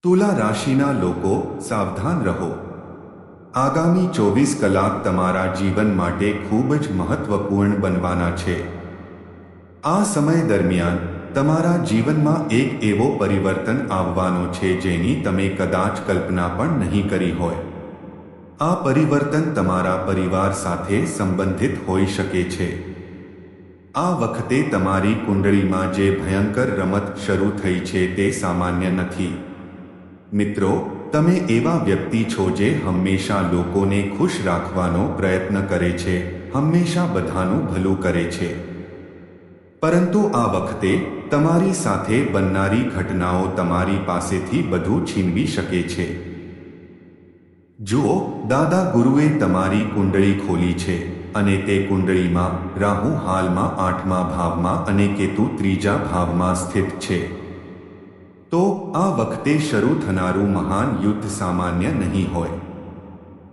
તુલા રાશિના લોકો સાવધાન રહો। આગામી 24 કલાક તમારા જીવન માટે ખૂબ જ મહત્વપૂર્ણ બનવાના છે। આ સમય દરમિયાન તમારા જીવનમાં એક એવો પરિવર્તન આવવાનો છે જેની તમે કદાચ કલ્પના પણ નહીં કરી હોય। આ પરિવર્તન તમારા પરિવાર સાથે સંબંધિત હોઈ શકે છે। આ વખતે તમારી કુંડળીમાં જે ભયંકર રમત શરૂ થઈ છે તે સામાન્ય નથી। મિત્રો, તમે એવા વ્યક્તિ છો જે હંમેશા લોકોને ખુશ રાખવાનો પ્રયત્ન કરે છે, હંમેશા બધાનું ભલું કરે છે। પરંતુ આ વખતે તમારી સાથે બનનારી ઘટનાઓ તમારી પાસેથી બધું છીનવી શકે છે। જુઓ, દાદા ગુરુએ તમારી કુંડળી ખોલી છે અને તે કુંડળીમાં રાહુ હાલમાં 8મા ભાવમાં અને કેતુ 3જા ભાવમાં સ્થિત છે। તો આ વખતે શરૂ થનારું મહાન યુદ્ધ સામાન્ય નહીં હોય।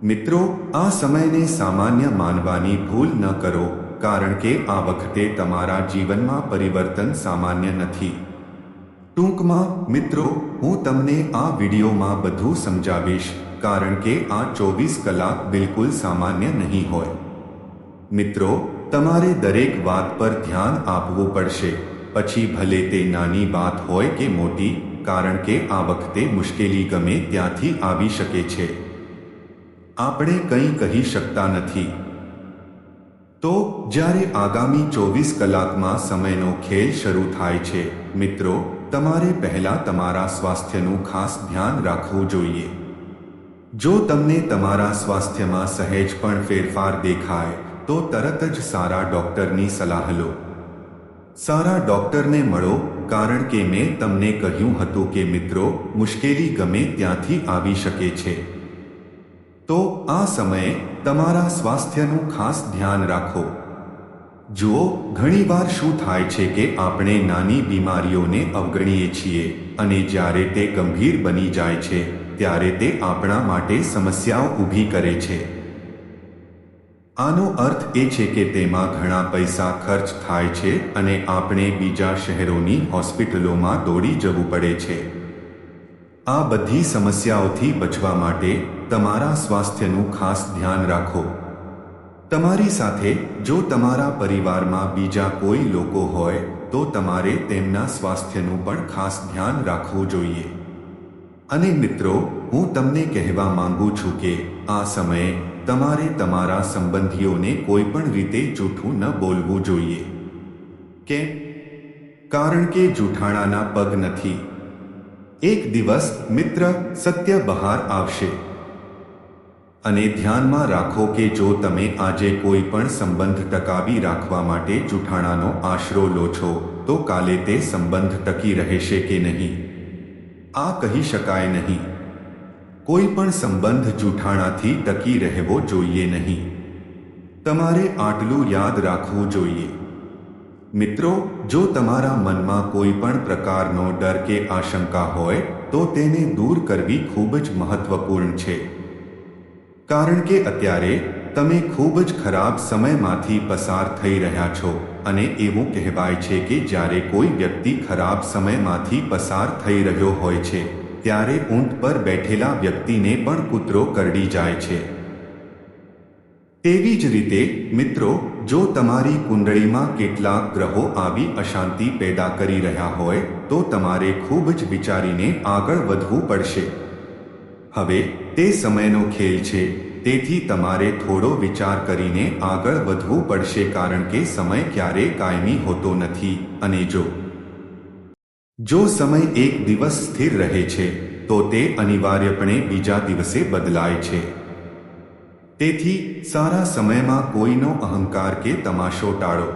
મિત્રો, આ સમયને સામાન્ય માનવાની ભૂલ ન કરો, કારણ કે આ વખતે તમારા જીવનમાં પરિવર્તન સામાન્ય નથી। ટૂંકમાં મિત્રો, હું તમને આ વિડીયોમાં બધું સમજાવીશ, કારણ કે આ 24 કલાક બિલકુલ સામાન્ય નહીં હોય। મિત્રો, તમારે દરેક વાત પર ધ્યાન આપવું પડશે, પછી ભલે તે નાની વાત હોય કે મોટી, કારણ કે આ વખતે મુશ્કેલી ગમે ત્યાંથી આવી શકે છે। આપણે કંઈ કહી શકતા નથી। તો જ્યારે આગામી 24 કલાકમાં સમયનો ખેલ શરૂ થાય છે, મિત્રો, તમારે પહેલા તમારા સ્વાસ્થ્યનું ખાસ ધ્યાન રાખવું જોઈએ। જો તમને તમારા સ્વાસ્થ્યમાં સહેજ પણ ફેરફાર દેખાય તો તરત જ સારા ડૉક્ટરની સલાહ લો। સારા ડૉક્ટરને મળો, કારણ કે મેં તમને કહ્યું હતું કે મિત્રો, મુશ્કેલી ગમે ત્યાંથી આવી શકે છે। તો આ સમયે તમારા સ્વાસ્થ્યનું ખાસ ધ્યાન રાખો। જુઓ, ઘણીવાર શું થાય છે કે આપણે નાની બીમારીઓને અવગણીએ છીએ અને જ્યારે તે ગંભીર બની જાય છે ત્યારે તે આપણા માટે સમસ્યાઓ ઊભી કરે છે। આનો અર્થ એ છે કે તેમાં ઘણા પૈસા ખર્ચ થાય છે અને આપણે બીજા શહેરોની હોસ્પિટલોમાં દોડી જવું પડે છે। આ બધી સમસ્યાઓથી બચવા માટે તમારા સ્વાસ્થ્યનું ખાસ ધ્યાન રાખો। તમારી સાથે જો તમારા પરિવારમાં બીજા કોઈ લોકો હોય તો તમારે તેમના સ્વાસ્થ્યનું પણ ખાસ ધ્યાન રાખવું જોઈએ। અને મિત્રો, હું તમને કહેવા માંગુ છું કે આ સમયે તમારે તમારા સંબંધીઓને કોઈ પણ રીતે જૂઠું ન બોલવું જોઈએ। કેમ? કારણ કે જૂઠાણાના પગ નથી। એક દિવસ મિત્ર, સત્ય બહાર આવશે। અને ધ્યાનમાં રાખો કે જો તમે આજે કોઈ પણ સંબંધ ટકાવી રાખવા માટે જૂઠાણાનો આશરો લો છો તો કાલે તે સંબંધ ટકી રહેશે કે નહીં, આ કહી શકાય નહીં। કોઈ પણ સંબંધ જૂઠાણાથી ટકી રહેવો જોઈએ નહીં। તમારે આટલું યાદ રાખવું જોઈએ। મિત્રો, જો તમારા મનમાં કોઈ પણ પ્રકારનો ડર કે આશંકા હોય તો તેને દૂર કરવી ખૂબ જ મહત્વપૂર્ણ છે, કારણ કે અત્યારે તમે ખૂબ જ ખરાબ સમયમાંથી પસાર થઈ રહ્યા છો અને એવું કહેવાય છે કે જ્યારે કોઈ વ્યક્તિ ખરાબ સમયમાંથી પસાર થઈ રહ્યો હોય છે ત્યારે ઊંટ પર બેઠેલા વ્યક્તિને પણ કૂતરો કરડી જાય છે। તેવી જ રીતે મિત્રો, જો તમારી કુંડળીમાં કેટલાક ગ્રહો આવી અશાંતિ પેદા કરી રહ્યા હોય તો તમારે ખૂબ જ વિચારીને આગળ વધવું પડશે। હવે તે સમયનો ખેલ છે, તેથી તમારે થોડો વિચાર કરીને આગળ વધવું પડશે, કારણ કે સમય ક્યારેય કાયમી હોતો નથી અને જો સમય એક દિવસ સ્થિર રહે છે તો તે અનિવાર્યપણે બીજા દિવસે બદલાય છે। તેથી સારા સમયમાં કોઈનો અહંકાર કે તમાશો ટાળો।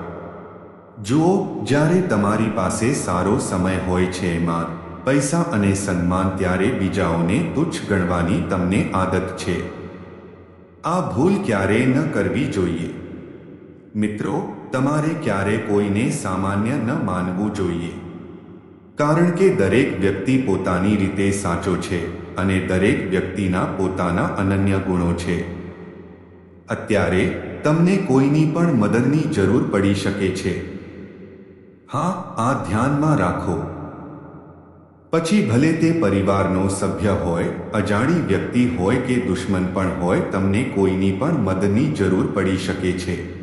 જુઓ, જ્યારે તમારી પાસે સારો સમય હોય છે, એમાં પૈસા અને સન્માન, ત્યારે બીજાઓને તુચ્છ ગણવાની તમને આદત છે। આ ભૂલ ક્યારેય ન કરવી જોઈએ। મિત્રો, તમારે ક્યારેય કોઈને સામાન્ય ન માનવું જોઈએ, કારણ કે દરેક વ્યક્તિ પોતાની રીતે સાચો છે અને દરેક વ્યક્તિના પોતાના અનન્ય ગુણો છે। અત્યારે તમને કોઈની પણ મદદની જરૂર પડી શકે છે। હા, આ ધ્યાનમાં રાખો। પછી ભલે તે પરિવારનો સભ્ય હોય, અજાણી વ્યક્તિ હોય કે દુશ્મન પણ હોય, તમને કોઈની પણ મદદની જરૂર પડી શકે છે.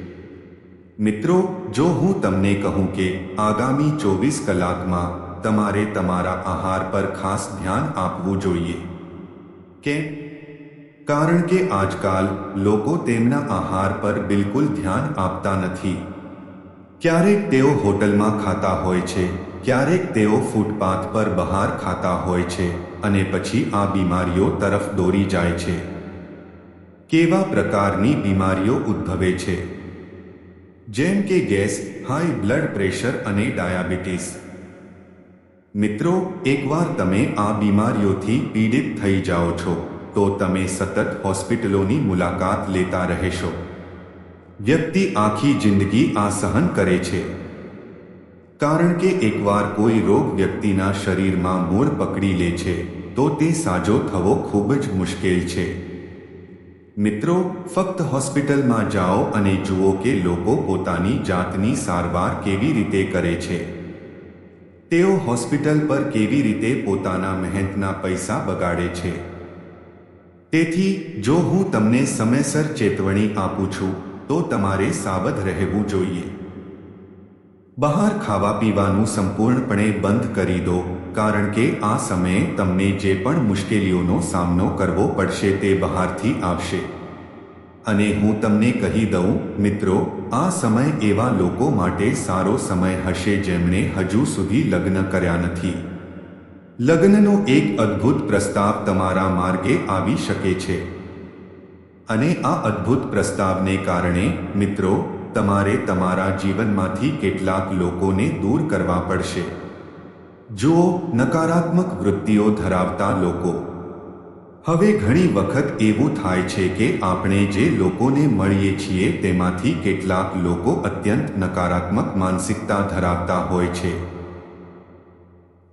મિત્રો, જો હું તમને કહું કે આગામી 24 કલાકમાં તમારે તમારા આહાર પર ખાસ ધ્યાન આપવું જોઈએ. કેમ? કારણ કે આજકાલ લોકો તેમના આહાર પર બિલકુલ ધ્યાન આપતા નથી. ક્યારેક તેઓ હોટલમાં ખાતા હોય છે, ક્યારેક તેઓ ફૂટપાથ પર બહાર ખાતા હોય છે, અને પછી આ બીમારીઓ તરફ દોરી જાય છે. કેવા પ્રકારની બીમારીઓ ઉદ્ભવે છે? જેમ કે ગેસ, હાઈ બ્લડ પ્રેશર અને ડાયાબિટીસ. મિત્રો, એકવાર તમે આ બીમારીઓથી પીડિત થઈ જાઓ છો તો તમે સતત હોસ્પિટલોની મુલાકાત લેતા રહેશો. વ્યક્તિ આખી જિંદગી આ સહન કરે છે. કારણ કે એકવાર કોઈ રોગ વ્યક્તિના શરીરમાં મૂળ પકડી લે છે તો તે સાજો થવો ખૂબ જ મુશ્કેલ છે. મિત્રો, ફક્ત હોસ્પિટલમાં જાઓ અને જુઓ કે લોકો પોતાની જાતની સારવાર કેવી રીતે કરે છે. તેઓ હોસ્પિટલ પર કેવી રીતે પોતાના મહેનતના પૈસા બગાડે છે. તેથી જો હું તમને સમયસર ચેતવણી આપું છું તો તમારે સાવધ રહેવું જોઈએ. બહાર ખાવા પીવાનું સંપૂર્ણપણે બંધ કરી દો, કારણ કે આ સમયે તમને જે પણ મુશ્કેલીઓનો સામનો કરવો પડશે તે બહારથી આવશે. અને હું તમને કહી દઉં મિત્રો, આ સમય એવા લોકો માટે સારો સમય હશે જેમણે હજુ સુધી લગ્ન કર્યા નથી. લગ્નનો એક અદ્ભુત પ્રસ્તાવ તમારા માર્ગે આવી શકે છે. અને આ અદ્ભુત પ્રસ્તાવને કારણે મિત્રો, તમારે તમારા જીવનમાંથી કેટલાક લોકોને દૂર કરવા પડશે. જુઓ, નકારાત્મક વૃત્તિઓ ધરાવતા લોકો. હવે ઘણી વખત એવું થાય છે કે આપણે જે લોકોને મળીએ છીએ તેમાંથી કેટલાક લોકો અત્યંત નકારાત્મક માનસિકતા ધરાવતા હોય છે.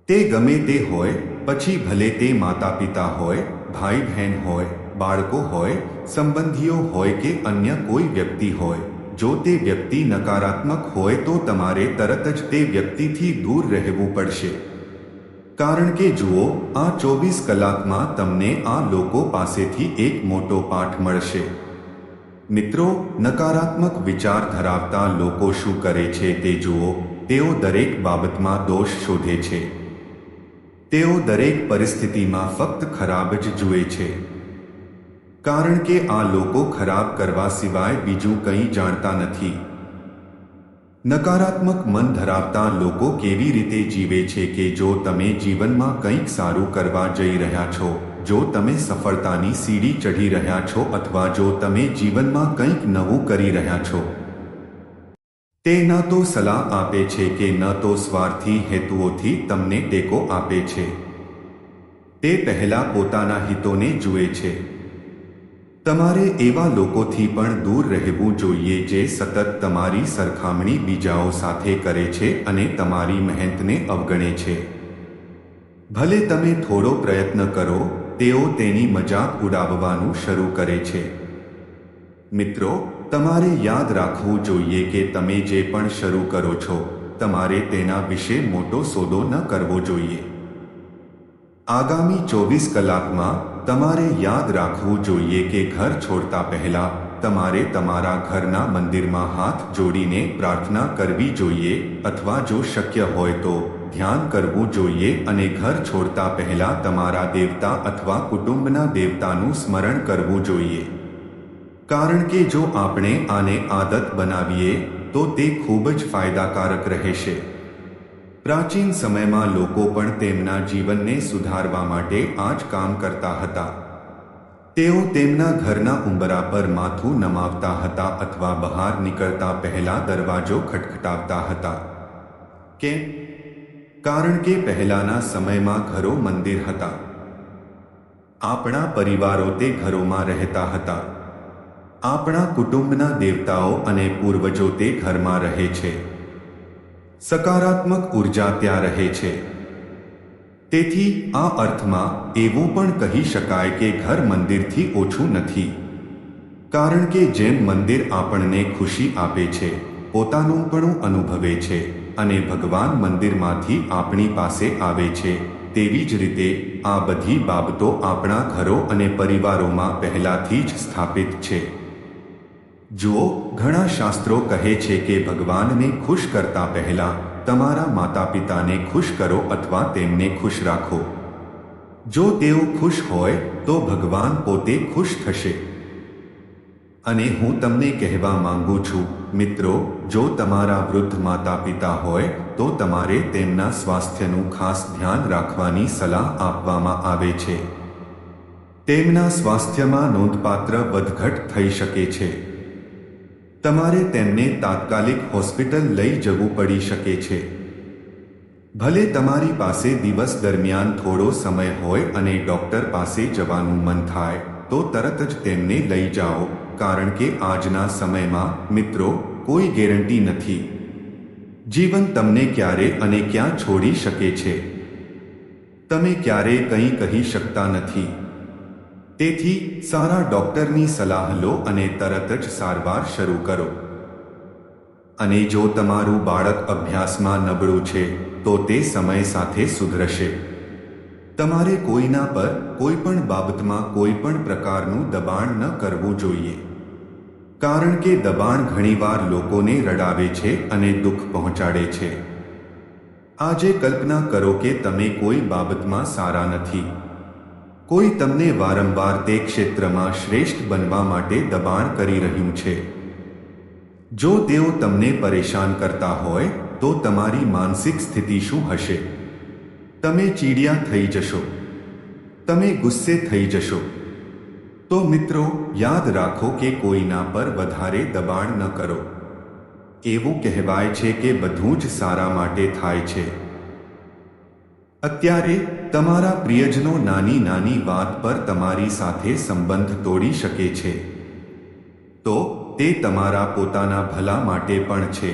તે ગમે તે હોય, પછી ભલે તે માતા-પિતા હોય, ભાઈ-બહેન હોય, બાળકો હોય, સંબંધીઓ હોય કે અન્ય કોઈ વ્યક્તિ હોય. જો તે વ્યક્તિ નકારાત્મક હોય તો તમારે તરત જ તે વ્યક્તિથી દૂર રહેવું પડશે. કારણ કે જુઓ, આ 24 કલાકમાં તમને આ લોકો પાસેથી એક મોટો પાઠ મળશે. મિત્રો, નકારાત્મક વિચાર ધરાવતા લોકો શું કરે છે તે જુઓ. તેઓ દરેક બાબતમાં દોષ શોધે છે. તેઓ દરેક પરિસ્થિતિમાં ફક્ત ખરાબ જ જુએ છે. કારણ કે આ લોકો ખરાબ કરવા સિવાય બીજું કંઈ જાણતા નથી. નકારાત્મક મન ધરાવતા લોકો કેવી રીતે જીવે છે કે જો તમે જીવનમાં કંઈક સારું કરવા જઈ રહ્યા છો, જો તમે સફળતાની સીડી ચઢી રહ્યા છો અથવા જો તમે જીવનમાં કંઈક નવું કરી રહ્યા છો, તે ન તો સલાહ આપે છે કે ન તો સ્વાર્થી હેતુઓથી તમને ટેકો આપે છે. તે પહેલા પોતાના હિતોને જુએ છે. તમારે એવા લોકોથી પણ દૂર રહેવું જોઈએ જે સતત તમારી સરખામણી બીજાઓ સાથે કરે છે અને તમારી મહેનતને અવગણે છે. ભલે તમે થોડો પ્રયત્ન કરો, તેઓ તેની મજાક ઉડાવવાનું શરૂ કરે છે. મિત્રો, તમારે યાદ રાખવું જોઈએ કે તમે જે પણ શરૂ કરો છો, તમારે તેના વિશે મોટો સોદો ન કરવો જોઈએ. આગામી 24 કલાકમાં તમારે યાદ રાખવું જોઈએ કે ઘર છોડતા પહેલા તમારે તમારા ઘરના મંદિરમાં હાથ જોડીને પ્રાર્થના કરવી જોઈએ અથવા જો શક્ય હોય તો ધ્યાન કરવું જોઈએ અને ઘર છોડતા પહેલા તમારા દેવતા અથવા કુટુંબના દેવતાનું સ્મરણ કરવું જોઈએ. કારણ કે જો આપણે આને આદત બનાવીએ તો તે ખૂબ જ ફાયદાકારક રહેશે. પ્રાચીન સમયમાં લોકો પણ તેમના જીવનને સુધારવા માટે આ જ કામ કરતા હતા. તેઓ તેમના ઘરના ઉંબરા પર માથું નમાવતા હતા અથવા બહાર નીકળતા પહેલા દરવાજો ખટખટાવતા હતા. કેમ? કારણ કે પહેલાના સમયમાં ઘરો મંદિર હતા. આપણા પરિવારો તે ઘરોમાં રહેતા હતા. આપણા કુટુંબના દેવતાઓ અને પૂર્વજો તે ઘરમાં રહે છે. સકારાત્મક ઉર્જા ત્યાં રહે છે. તેથી આ અર્થમાં એવું પણ કહી શકાય કે ઘર મંદિરથી ઓછું નથી. કારણ કે જેમ મંદિર આપણને ખુશી આપે છે, પોતાનુંપણું અનુભવે છે અને ભગવાન મંદિરમાંથી આપણી પાસે આવે છે, તેવી જ રીતે આ બધી બાબતો આપણા ઘરો અને પરિવારોમાં પહેલાથી જ સ્થાપિત છે. જુઓ, ઘણા શાસ્ત્રો કહે છે કે ભગવાનને ખુશ કરતા પહેલા તમારા માતાપિતાને ખુશ કરો અથવા તેમને ખુશ રાખો. જો તેઓ ખુશ હોય તો ભગવાન પોતે ખુશ થશે. અને હું તમને કહેવા માંગુ છું, મિત્રો, જો તમારા વૃદ્ધ માતાપિતા હોય તો તમારે તેમના સ્વાસ્થ્યનું ખાસ ધ્યાન રાખવાની સલાહ આપવામાં આવે છે. તેમના સ્વાસ્થ્યમાં નોંધપાત્ર વધઘટ થઈ શકે છે. તમારે તેમને તાત્કાલિક હોસ્પિટલ લઈ જવું પડી શકે છે. ભલે તમારી પાસે દિવસ દરમિયાન થોડો સમય હોય અને ડૉક્ટર પાસે જવાનું મન થાય તો તરત જ તેમને લઈ જાઓ, કારણ કે આજના સમયમાં, મિત્રો, કોઈ ગેરંટી નથી. જીવન તમને ક્યારે અને ક્યાં છોડી શકે છે, તમે ક્યારેય કંઈ કહી શકતા નથી. તેથી સારા ડૉક્ટરની સલાહ લો અને તરત જ સારવાર શરૂ કરો. અને જો તમારું બાળક અભ્યાસમાં નબળું છે તો તે સમય સાથે સુધરશે. તમારે કોઈના પર કોઈ પણ બાબતમાં કોઈ પણ પ્રકારનું દબાણ ન કરવું જોઈએ, કારણ કે દબાણ ઘણીવાર લોકોને રડાવે છે અને દુઃખ પહોંચાડે છે. આજે કલ્પના કરો કે તમે કોઈ બાબતમાં સારા નથી. કોઈ તમને વારંવાર તે ક્ષેત્રમાં શ્રેષ્ઠ બનવા માટે દબાણ કરી રહ્યું છે. જો તેઓ તમને પરેશાન કરતા હોય તો તમારી માનસિક સ્થિતિ શું હશે? તમે ચીડિયા થઈ જશો, તમે ગુસ્સે થઈ જશો. તો મિત્રો, યાદ રાખો કે કોઈના પર વધારે દબાણ ન કરો. એવું કહેવાય છે કે બધું જ સારા માટે થાય છે. અત્યારે તમારા પ્રિયજનો નાની નાની વાત પર તમારી સાથે સંબંધ તોડી શકે છે. તો તે તમારા પોતાના ભલા માટે પણ છે.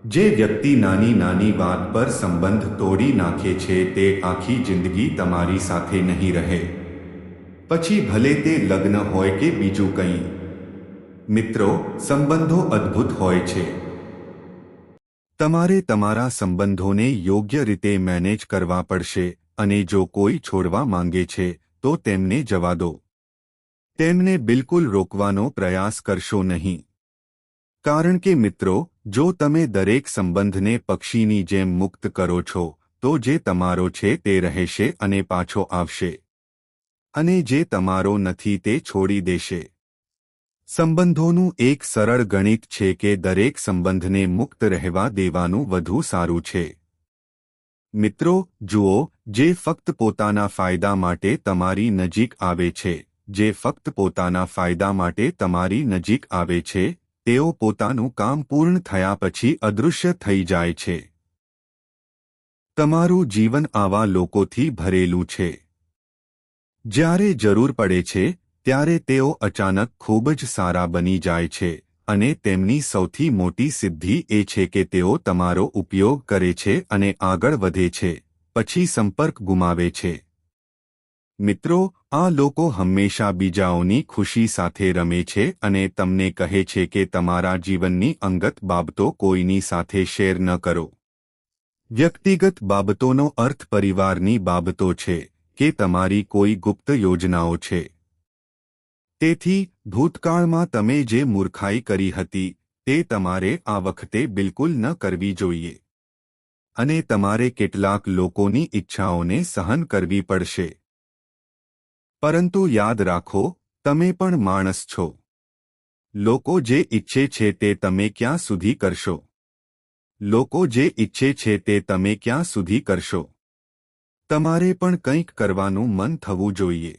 જે વ્યક્તિ નાની નાની વાત પર સંબંધ તોડી નાખે છે તે આખી જિંદગી તમારી સાથે નહીં રહે, પછી ભલે તે લગ્ન હોય કે બીજું કંઈ. મિત્રો, સંબંધો અદ્ભુત હોય છે. તમારે તમારા સંબંધોને યોગ્ય રીતે મેનેજ કરવા પડશે અને જો કોઈ છોડવા માંગે છે તો તેમને જવા દો. તેમને બિલકુલ રોકવાનો પ્રયાસ કરશો નહીં. કારણ કે મિત્રો, જો તમે દરેક સંબંધને પક્ષીની જેમ મુક્ત કરો છો તો જે તમારો છે તે રહેશે અને પાછો આવશે, અને જે તમારો નથી તે છોડી દેશે. સંબંધોનું એક સરળ ગણિત છે કે દરેક સંબંધને મુક્ત રહેવા દેવાનું વધુ સારું છે. મિત્રો, જુઓ, જે ફક્ત પોતાના ફાયદા માટે તમારી નજીક આવે છે, જે ફક્ત પોતાના ફાયદા માટે તમારી નજીક આવે છે, તેઓ પોતાનું કામ પૂર્ણ થયા પછી અદૃશ્ય થઈ જાય છે. તમારું જીવન આવા લોકોથી ભરેલું છે. જ્યારે જરૂર પડે છે ત્યારે તેઓ અચાનક ખૂબ જ સારા બની જાય છે, અને તેમની સૌથી મોટી સિદ્ધિ એ છે કે તેઓ તમારો ઉપયોગ કરે છે અને આગળ વધે છે, પછી સંપર્ક ગુમાવે છે. મિત્રો, આ લોકો હંમેશા બીજાઓની ખુશી સાથે રમે છે અને તમને કહે છે કે તમારા જીવનની અંગત બાબતો કોઈની સાથે શેર ન કરો. વ્યક્તિગત બાબતોનો અર્થ પરિવારની બાબતો છે કે તમારી કોઈ ગુપ્ત યોજનાઓ છે. તેથી ભૂતકાળમાં તમે જે મૂર્ખાઈ કરી હતી તે તમારે આ વખતે બિલકુલ ન કરવી જોઈએ. અને તમારે કેટલાક લોકોની ઈચ્છાઓને સહન કરવી પડશે. પરંતુ યાદ રાખો, તમે પણ માણસ છો. લોકો જે ઈચ્છે છે તે તમે ક્યાં સુધી કરશો? લોકો જે ઈચ્છે છે તે તમે ક્યાં સુધી કરશો? તમારે પણ કંઈક કરવાનું મન થવું જોઈએ.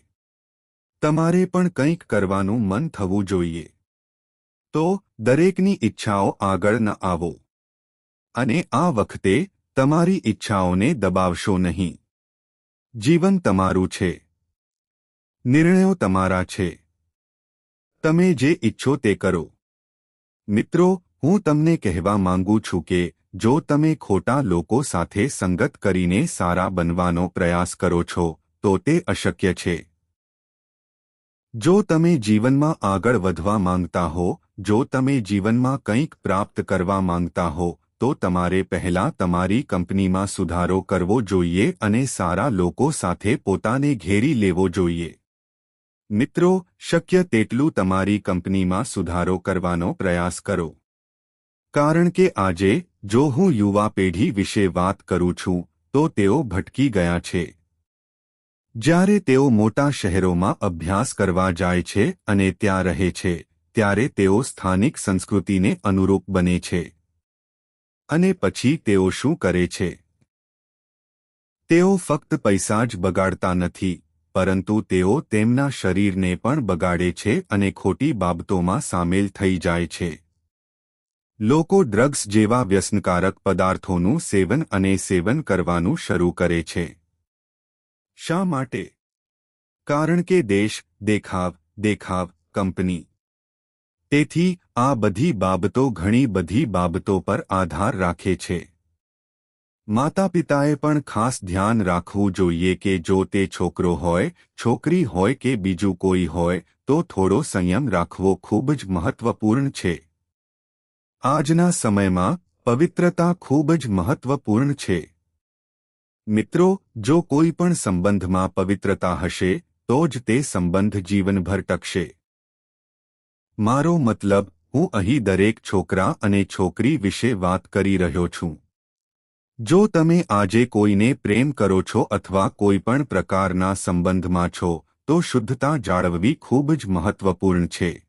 તમારે પણ કંઈક કરવાનું મન થવું જોઈએ. તો દરેકની ઈચ્છાઓ આગળ ન આવો. અને આ વખતે તમારી ઈચ્છાઓને દબાવશો નહીં. જીવન તમારું છે. નિર્ણયો તમારા છે. તમે જે ઈચ્છો તે કરો. મિત્રો, હું તમને કહેવા માંગુ છું કે જો તમે ખોટા લોકો સાથે સંગત કરીને સારા બનવાનો પ્રયાસ કરો છો તો તે અશક્ય છે. જો તમે જીવનમાં આગળ વધવા માંગતા હો, જો તમે જીવનમાં કંઈક પ્રાપ્ત કરવા માંગતા હો, તો તમારે પહેલા તમારી કંપનીમાં સુધારો કરવો જોઈએ અને સારા લોકો સાથે પોતાને ઘેરી લેવો જોઈએ. મિત્રો, શક્ય તેટલું તમારી કંપનીમાં સુધારો કરવાનો પ્રયાસ કરો. કારણ કે આજે જો હું યુવા પેઢી વિશે વાત કરું છું તો તેઓ ભટકી ગયા છે. જ્યારે તેઓ મોટા શહેરોમાં અભ્યાસ કરવા જાય છે અને ત્યાં રહે છે, ત્યારે તેઓ સ્થાનિક સંસ્કૃતિને અનુરૂપ બને છે. અને પછી તેઓ શું કરે છે? તેઓ ફક્ત પૈસા જ બગાડતા નથી, પરંતુ તેઓ તેમના શરીરને પણ બગાડે છે અને ખોટી બાબતોમાં સામેલ થઈ જાય છે. લોકો ડ્રગ્સ જેવા વ્યસનકારક પદાર્થોનું સેવન કરવાનું શરૂ કરે છે. શા માટે? કારણ કે દેશ, દેખાવ, કંપની. તેથી આ બધી બાબતો ઘણી બધી બાબતો પર આધાર રાખે છે. માતાપિતાએ પણ ખાસ ધ્યાન રાખવું જોઈએ કે જો તે છોકરો હોય, છોકરી હોય કે બીજું કોઈ હોય, તો થોડો સંયમ રાખવો ખૂબ જ મહત્વપૂર્ણ છે. આજના સમયમાં પવિત્રતા ખૂબ જ મહત્વપૂર્ણ છે. મિત્રો, જો કોઈ પણ સંબંધમાં પવિત્રતા હશે તો જ તે સંબંધ જીવનભર ટકશે. મારો મતલબ, હું અહીં દરેક છોકરા અને છોકરી વિશે વાત કરી રહ્યો છું. જો તમે આજે કોઈને પ્રેમ કરો છો અથવા કોઈ પણ પ્રકારના સંબંધમાં છો, તો શુદ્ધતા જાળવવી ખૂબ જ મહત્વપૂર્ણ છે.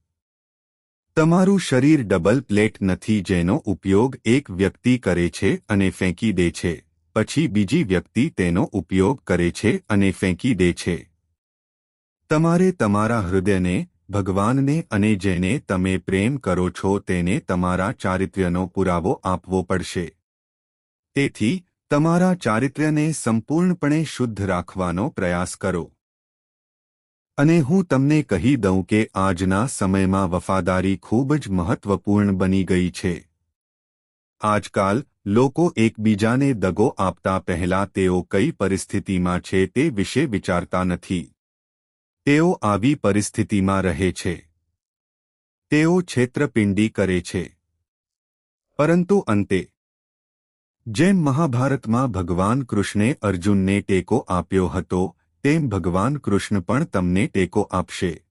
તમારું શરીર ડબલ પ્લેટ નથી જેનો ઉપયોગ એક વ્યક્તિ કરે છે અને ફેંકી દે છે, પછી બીજી વ્યક્તિ તેનો ઉપયોગ કરે છે અને ફેંકી દે છે. તમારે તમારા હૃદયને, ભગવાનને અને જેને તમે પ્રેમ કરો છો તેને તમારા ચારિત્ર્યનો પુરાવો આપવો પડશે. તેથી તમારા ચારિત્ર્યને સંપૂર્ણપણે શુદ્ધ રાખવાનો પ્રયાસ કરો. અને હું તમને કહી દઉં કે આજના સમયમાં વફાદારી ખૂબ જ મહત્વપૂર્ણ બની ગઈ છે. આજકાલ લોકો એકબીજાને દગો આપતા પહેલા તેઓ કઈ પરિસ્થિતિમાં છે તે વિશે વિચારતા નથી. તેઓ આવી પરિસ્થિતિમાં રહે છે. તેઓ છેતરપિંડી કરે છે. પરંતુ અંતે, જેમ મહાભારતમાં ભગવાન કૃષ્ણે અર્જુનને ટેકો આપ્યો હતો, તેમ ભગવાન કૃષ્ણ પણ તમને ટેકો આપશે.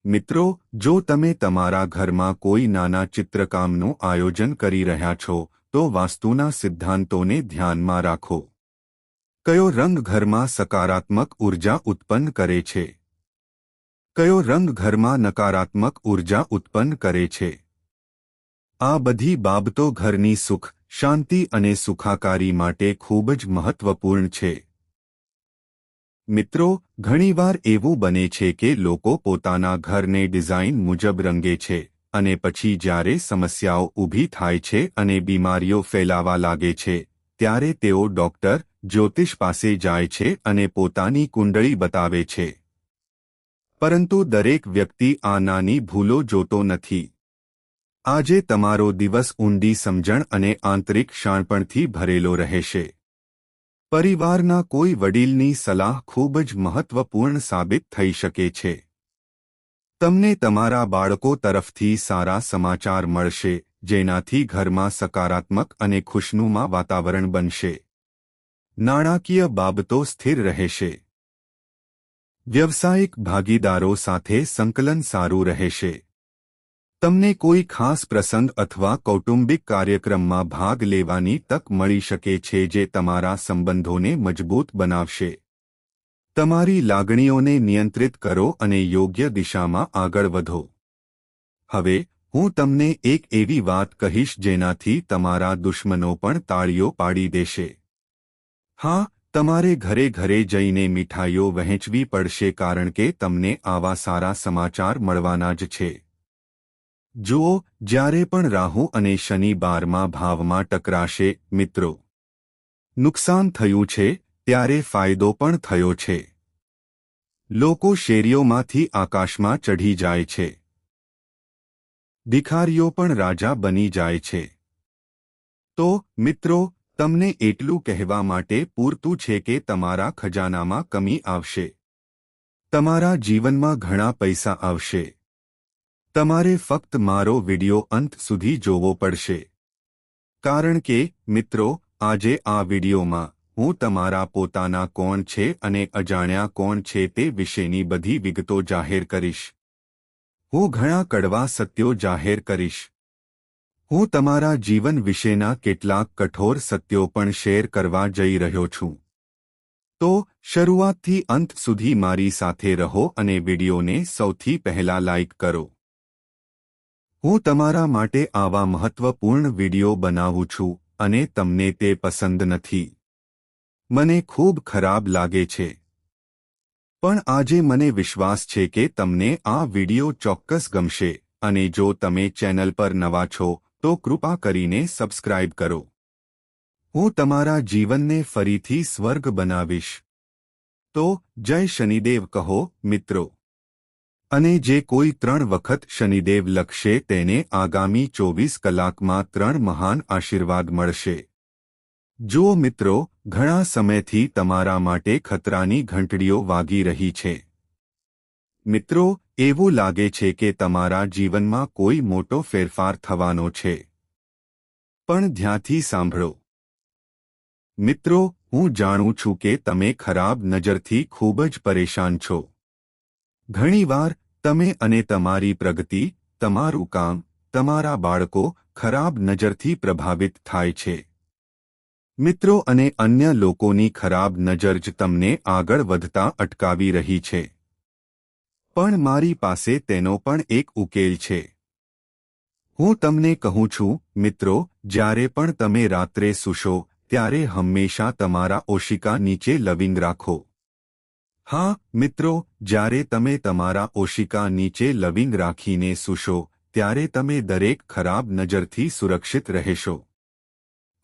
મિત્રો, જો તમે તમારા ઘરમાં કોઈ નાના ચિત્રકામનું આયોજન કરી રહ્યા છો, તો વાસ્તુના સિદ્ધાંતોને ધ્યાનમાં રાખો. કયો રંગ ઘરમાં સકારાત્મક ઉર્જા ઉત્પન્ન કરે છે? કયો રંગ ઘરમાં નકારાત્મક ઉર્જા ઉત્પન્ન કરે છે? આ બધી બાબતો ઘરની સુખ, શાંતિ અને સુખાકારી માટે ખૂબ જ મહત્વપૂર્ણ છે. મિત્રો, ઘણીવાર એવું બને છે કે લોકો પોતાના ઘરને ડિઝાઇન મુજબ રંગે છે અને પછી જ્યારે સમસ્યાઓ ઊભી થાય છે અને બીમારીઓ ફેલાવા લાગે છે, ત્યારે તેઓ ડોક્ટર, જ્યોતિષ પાસે જાય છે અને પોતાની કુંડળી બતાવે છે. પરંતુ દરેક વ્યક્તિ આ નાની ભૂલો જોતો નથી. આજે તમારો દિવસ ઊંડી સમજણ અને આંતરિક શાણપણથી ભરેલો રહેશે. પરિવારના કોઈ વડીલની સલાહ ખૂબ જ મહત્વપૂર્ણ સાબિત થઈ શકે છે. તમને તમારા બાળકો તરફથી સારા સમાચાર મળશે, જેનાથી ઘરમાં સકારાત્મક અને ખુશનુમા વાતાવરણ બનશે. નાણાકીય બાબતો સ્થિર રહેશે. વ્યવસાયિક ભાગીદારો સાથે સંકલન સારું રહેશે. તમને કોઈ ખાસ પ્રસંગ અથવા કૌટુંબિક કાર્યક્રમમાં ભાગ લેવાની તક મળી શકે છે જે તમારા સંબંધોને મજબૂત બનાવશે. તમારી લાગણીઓને નિયંત્રિત કરો અને યોગ્ય દિશામાં આગળ વધો. હવે હું તમને એક એવી વાત કહીશ જેનાથી તમારા દુશ્મનો પણ તાળીઓ પાડી દેશે. હા, તમારે ઘરે ઘરે જઈને મીઠાઈઓ વહેંચવી પડશે કારણ કે તમને આવા સારા સમાચાર મળવાના જ છે. જુઓ, જ્યારે પણ રાહુ અને શનિ 12મા ભાવમાં ટકરાશે, મિત્રો, નુકસાન થયું છે, ત્યારે ફાયદો પણ થયો છે. લોકો શેરીઓમાંથી આકાશમાં ચઢી જાય છે. ભિખારીઓ પણ રાજા બની જાય છે. તો, મિત્રો, તમને એટલું કહેવા માટે પૂરતું છે કે તમારા ખજાનામાં કમી આવશે. તમારા જીવનમાં ઘણા પૈસા આવશે. તમારે ફક્ત મારો વિડિયો અંત સુધી જોવો પડશે. કારણ કે મિત્રો, આજે આ વિડીયોમાં હું તમારા પોતાના કોણ છે અને અજાણ્યા કોણ છે તે વિશેની બધી વિગતો જાહેર કરીશ. હું ઘણા કડવા સત્યો જાહેર કરીશ. હું તમારા જીવન વિશેના કેટલાક કઠોર સત્યો પણ શેર કરવા જઈ રહ્યો છું. તો શરૂઆતથી અંત સુધી મારી સાથે રહો અને વિડીયોને સૌથી પહેલા લાઇક કરો. હું તમારા માટે આવા મહત્વપૂર્ણ વિડીયો બનાવું છું અને તમને તે પસંદ નથી. મને ખૂબ ખરાબ લાગે છે. પણ આજે મને વિશ્વાસ છે કે તમને આ વિડીયો ચોક્કસ ગમશે અને જો તમે ચેનલ પર નવા છો તો કૃપા કરીને સબસ્ક્રાઇબ કરો. હું તમારા જીવનને ફરીથી સ્વર્ગ બનાવીશ. તો જય શનિદેવ કહો મિત્રો. અને જે કોઈ 3 વખત શનિદેવ લખશે તેને આગામી 24 કલાકમાં 3 મહાન આશીર્વાદ મળશે. જુઓ મિત્રો, ઘણા સમયથી તમારા માટે ખતરાની ઘંટડીઓ વાગી રહી છે. મિત્રો, એવું લાગે છે કે તમારા જીવનમાં કોઈ મોટો ફેરફાર થવાનો છે. પણ ધ્યાનથી સાંભળો. મિત્રો, હું જાણું છું કે તમે ખરાબ નજરથી ખૂબ જ પરેશાન છો. ઘણીવાર તમે અને તમારી પ્રગતિ, તમારું કામ, તમારા બાળકો ખરાબ નજરથી પ્રભાવિત થાય છે. મિત્રો, અને અન્ય લોકોની ખરાબ નજર જ તમને આગળ વધતા અટકાવી રહી છે. પણ મારી પાસે તેનો પણ એક ઉકેલ છે. હું તમને કહું છું મિત્રો, જ્યારે પણ તમે રાત્રે સૂશો ત્યારે હંમેશા તમારા ઓશિકા નીચે લવિંગ રાખો. હા મિત્રો, જ્યારે તમે તમારા ઓશિકા નીચે લવિંગ રાખીને સૂશો ત્યારે તમે દરેક ખરાબ નજરથી સુરક્ષિત રહેશો.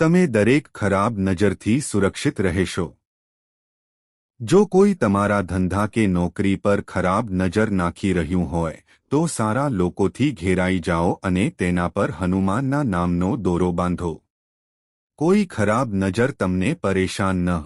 તમે દરેક ખરાબ નજરથી સુરક્ષિત રહેશો. જો કોઈ તમારા ધંધા કે નોકરી પર ખરાબ નજર નાખી રહ્યું હોય તો સારા લોકોથી ઘેરાઈ જાઓ અને તેના પર હનુમાનના નામનો દોરો બાંધો. કોઈ ખરાબ નજર તમને પરેશાન ન